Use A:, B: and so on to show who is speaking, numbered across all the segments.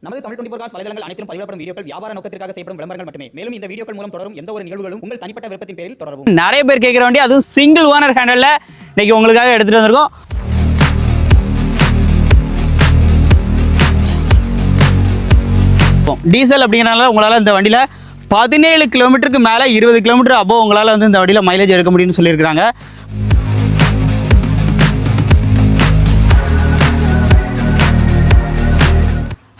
A: நமது தமிழ் 24 காஸ் வலைதளங்கள் அனைத்தும் பதிவிடப்படும் வீடியோக்கள் வியாபார நோக்கத்திற்காக செய்யப்படும் விளம்பரங்கள் மட்டுமே. மேலும் இந்த வீடியோக்கள் மூலம் தொடரும் எந்த ஒரு நிகழ்வுகளும் உங்கள் தனிப்பட்ட விருப்பத்தின் பேரில் தொடரவும்.
B: நிறைய பேர் கேட்குற வண்டி அதுவும் சிங்கிள் ஓனர் ஹேண்டல்ல இன்னைக்கு உங்களுக்காக எடுத்துட்டு வந்திருக்கோம். டீசல் அப்படிங்கிறனால உங்களால் இந்த வண்டியில் 17 கிலோமீட்டருக்கு மேலே 20 கிலோமீட்டர் அபோவ் உங்களால் வந்து இந்த வண்டியில் மைலேஜ் எடுக்க முடியும்னு சொல்லியிருக்காங்க.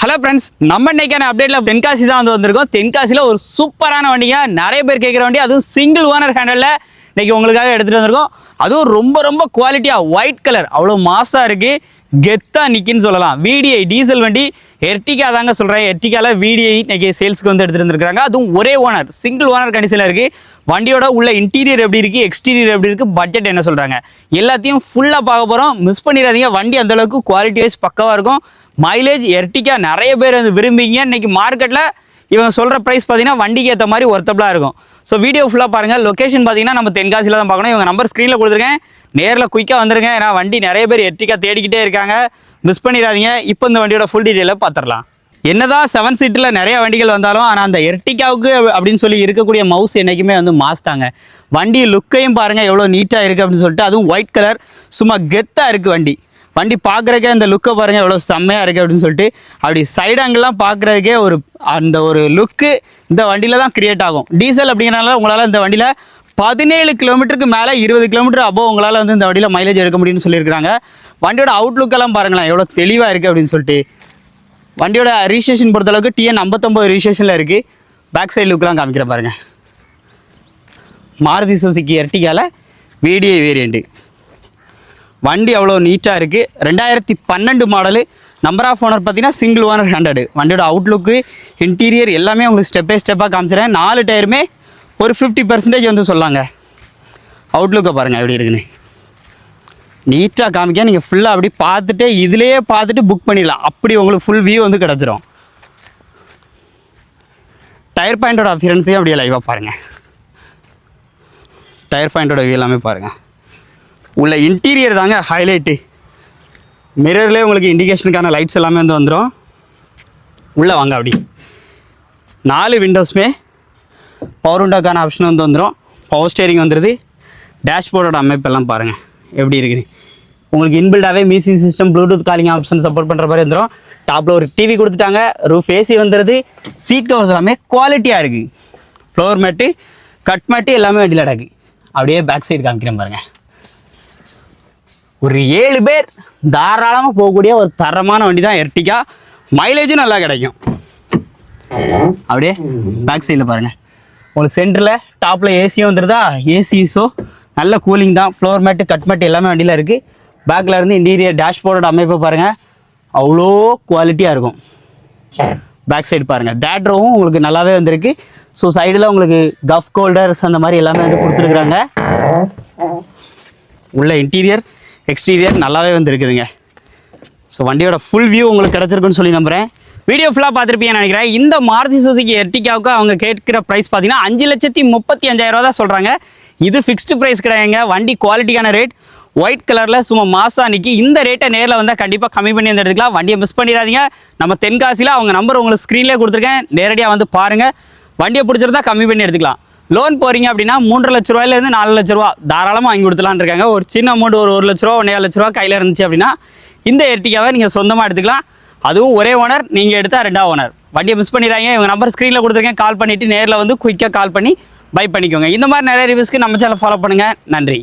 B: ஹலோ ஃப்ரெண்ட்ஸ், நம்ம இன்னைக்கான அப்டேட்டில் தென்காசி தான் வந்திருக்கோம். தென்காசியில் ஒரு சூப்பரான வண்டிங்க, நிறைய பேர் கேட்குற வண்டி, அதுவும் சிங்கிள் ஓனர் ஹேண்டலில் இன்னைக்கு உங்களுக்காக எடுத்துகிட்டு வந்திருக்கோம். அதுவும் ரொம்ப குவாலிட்டியாக ஒயிட் கலர் அவ்வளோ மாசாக இருக்குது, கெத்தாக நிற்கின்னு சொல்லலாம். VDI டீசல் வண்டி, எர்டிகா தாங்க சொல்கிறேன். எர்டிகாவில் VDI இன்னைக்கு சேல்ஸுக்கு வந்து எடுத்துகிட்டு வந்துருக்காங்க. அதுவும் ஒரே ஓனர், சிங்கிள் ஓனர் கண்டிஷனில் இருக்குது. வண்டியோட உள்ள இன்டீரியர் எப்படி இருக்குது, எக்ஸ்டீரியர் எப்படி இருக்குது, பட்ஜெட் என்ன சொல்கிறாங்க, எல்லாத்தையும் ஃபுல்லாக பார்க்க போகிறோம். மிஸ் பண்ணிடாதீங்க. வண்டி அந்தளவுக்கு குவாலிட்டி வைஸ் பக்கவாக இருக்கும். மைலேஜ் எர்டிகா நிறைய பேர் வந்து விரும்பிங்க. இன்றைக்கி மார்க்கெட்டில் இவங்க சொல்கிற ப்ரைஸ் பார்த்தீங்கன்னா வண்டிக்கு ஏற்ற மாதிரி ஒர்த்தபிளாக இருக்கும். ஸோ வீடியோ ஃபுல்லாக பாருங்கள். லொக்கேஷன் பார்த்தீங்கன்னா நம்ம தென்காசியில் தான் பார்க்கணும். இவங்க நம்பர் ஸ்க்ரீனில் கொடுத்துருக்கேன், நேரில் குயிக்காக வந்துருங்க. ஏன்னா வண்டி நிறைய பேர் எர்டிகா தேடிக்கிட்டே இருக்காங்க, மிஸ் பண்ணிடாதீங்க. இப்போ இந்த வண்டியோட ஃபுல் டீட்டெயிலை பார்த்துடலாம். என்னதான் 7 சீட்டில் நிறைய வண்டிகள் வந்தாலும் ஆனால் அந்த எர்டிகாவுக்கு அப்படின்னு சொல்லி இருக்கக்கூடிய மவுஸ் என்றைக்குமே வந்து மாஸ் தாங்க. வண்டி லுக்கையும் பாருங்கள் எவ்வளோ நீட்டாக இருக்குது அப்படின்னு சொல்லிட்டு. அதுவும் ஒயிட் கலர் சும்மா கெத்தாக இருக்குது வண்டி. வண்டி பார்க்குறக்கே அந்த லுக்கை பாருங்கள் எவ்வளோ செம்மையாக இருக்குது அப்படின்னு சொல்லிட்டு. அப்படி சைடு ஆங்கிள்லாம் பார்க்குறதுக்கே ஒரு லுக்கு இந்த வண்டியில் தான் க்ரியேட் ஆகும். டீசல் அப்படிங்கிறனால உங்களால் இந்த வண்டியில் 17 கிலோமீட்டருக்கு மேலே 20 கிலோமீட்டர் அபோவ் உங்களால் வந்து இந்த வண்டியில் மைலேஜ் எடுக்க முடியும்னு சொல்லியிருக்காங்க. வண்டியோட அவுட்லுக்கெல்லாம் பாருங்களேன் எவ்வளோ தெளிவாக இருக்குது அப்படின்னு சொல்லிட்டு. வண்டியோட ரிஜிஸ்ட்ரேஷன் பொறுத்தளவுக்கு TN 59 ரிஜிஸ்ட்ரேஷனில் இருக்குது. பேக் சைடு லுக்கெலாம் காமிக்கிற பாருங்கள். மாருதி சுசுகி எர்டிகாவில் VDI வேரியண்ட்டு. வண்டி அவ்வளோ நீட்டாக இருக்குது. 2012 மாடலு. நம்பர் ஆஃப் ஓனர் பார்த்தீங்கன்னா சிங்கிள் ஓனர் ஹேண்டடு. வண்டியோட அவுட்லுக்கு இன்டீரியர் எல்லாமே உங்களுக்கு ஸ்டெப் பை ஸ்டெப்பாக காமிச்சிடறேன். 4 டயருமே ஒரு 50% வந்து சொல்லாங்க. அவுட்லுக்கை பாருங்கள் எப்படி இருக்குன்னு நீட்டாக காமிக்க. நீங்கள் ஃபுல்லாக அப்படி பார்த்துட்டு இதிலேயே பார்த்துட்டு புக் பண்ணிடலாம். அப்படி உங்களுக்கு ஃபுல் வியூ வந்து கிடச்சிரும். டயர் பாயிண்டோட அஃபியரன்ஸையும் அப்படியே லைவாக பாருங்கள். டயர் பாயிண்டோட வியூ எல்லாமே பாருங்கள். உள்ள இன்டீரியர் தாங்க ஹைலைட்டு. மிரர்லேயே உங்களுக்கு இண்டிகேஷனுக்கான லைட்ஸ் எல்லாமே வந்து வந்துடும். உள்ளே வாங்க. அப்படி 4 விண்டோஸுமே பவர் விண்டோக்கான ஆப்ஷன் வந்து வந்துடும். பவர் ஸ்டேரிங் வந்துடுது. டேஷ்போர்டோட அமைப்பெல்லாம் பாருங்கள் எப்படி இருக்குது. உங்களுக்கு இன்பில்டாகவே music system, bluetooth calling option support பண்ணுற மாதிரி வந்துடும். டாப்பில் ஒரு டிவி கொடுத்துட்டாங்க. ரூஃப் ஏசி வந்துடுது. சீட் கவர்ஸ் எல்லாமே குவாலிட்டியாக இருக்குது. ஃப்ளோர் மேட்டு, கட் மேட்டு எல்லாமே வண்டியில் அடக்கு. அப்படியே பேக் சைடு காமிக்கிறேன் பாருங்கள். ஒரு 7 பேர் தாராளமாக போகக்கூடிய ஒரு தரமான வண்டி தான் எர்டிகா. மைலேஜும் நல்லா கிடைக்கும். அப்படியே பேக் சைடில் பாருங்கள். உங்களுக்கு சென்டரில் டாப்பில் ஏசியும் வந்துடுதா. ஏசி ஸோ நல்ல கூலிங் தான். ஃப்ளோர் மேட்டு, கட் மேட்டு எல்லாமே வண்டியில் இருக்குது. பேக்கில் இருந்து இன்டீரியர் டேஷ்போர்டோட அமைப்பை பாருங்கள் அவ்வளோ குவாலிட்டியாக இருக்கும். பேக் சைடு பாருங்கள். தேட்ரோவும் உங்களுக்கு நல்லாவே வந்திருக்கு. ஸோ சைடில் உங்களுக்கு கஃப் ஹோல்டர்ஸ் அந்த மாதிரி எல்லாமே வந்து கொடுத்துருக்குறாங்க. உள்ள இன்டீரியர் எக்ஸ்டீரியர் நல்லாவே வந்துருக்குதுங்க. ஸோ வண்டியோட ஃபுல் வியூ உங்களுக்கு கிடச்சிருக்குன்னு சொல்லி நம்புகிறேன். வீடியோ ஃபுல்லாக பார்த்துருப்பீங்கன்னு நினைக்கிறேன். இந்த மாருதி சுசுகி எர்டிகாவுக்கு அவங்க கேட்குற ப்ரைஸ் பார்த்தீங்கன்னா 5,35,000 தான் சொல்கிறாங்க. இது ஃபிக்ஸ்டு ப்ரைஸ் கிடையாதுங்க. வண்டி குவாலிட்டியான ரேட். ஒயிட் கலரில் சும்மா மாசா நிற்கி. இந்த ரேட்டை நேரில் வந்தால் கண்டிப்பாக கம்மி பண்ணி வந்து எடுத்துக்கலாம். வண்டியை மிஸ் பண்ணிடாதீங்க. நம்ம தென்காசியில் அவங்க நம்பர் உங்களுக்கு ஸ்க்ரீன்லேயே கொடுத்துருக்கேன். நேரடியாக வந்து பாருங்கள். வண்டியை பிடிச்சிருந்தா கம்மி பண்ணி எடுத்துக்கலாம். லோன் போகிறீங்க அப்படின்னா 3 லட்ச ரூபாயிலேருந்து 4 லட்ச ரூபா தாராளமாக வாங்கி கொடுத்துலான்னு இருக்காங்க. ஒரு சின்ன அமௌண்ட் ஒரு 1 லட்ச ரூபா 1.5 லட்ச ரூபா கையில் இருந்துச்சு அப்படின்னா இந்த எர்டிகாவை நீங்கள் சொந்தமாக எடுத்துக்கலாம். அதுவும் ஒரே ஓனர், நீங்கள் எடுத்தால் 2ஆவது ஓனர். வண்டியை மிஸ் பண்ணிடுறாங்க. இவங்க நம்பர் ஸ்க்ரீனில் கொடுத்துருக்கேன். கால் பண்ணிவிட்டு நேரில் வந்து குயிக்காக கால் பண்ணி பை பண்ணிக்கோங்க. இந்த மாதிரி நிறைய ரிவ்யூஸ்க்கு நம்ம சேனல் ஃபாலோ பண்ணுங்கள். நன்றி.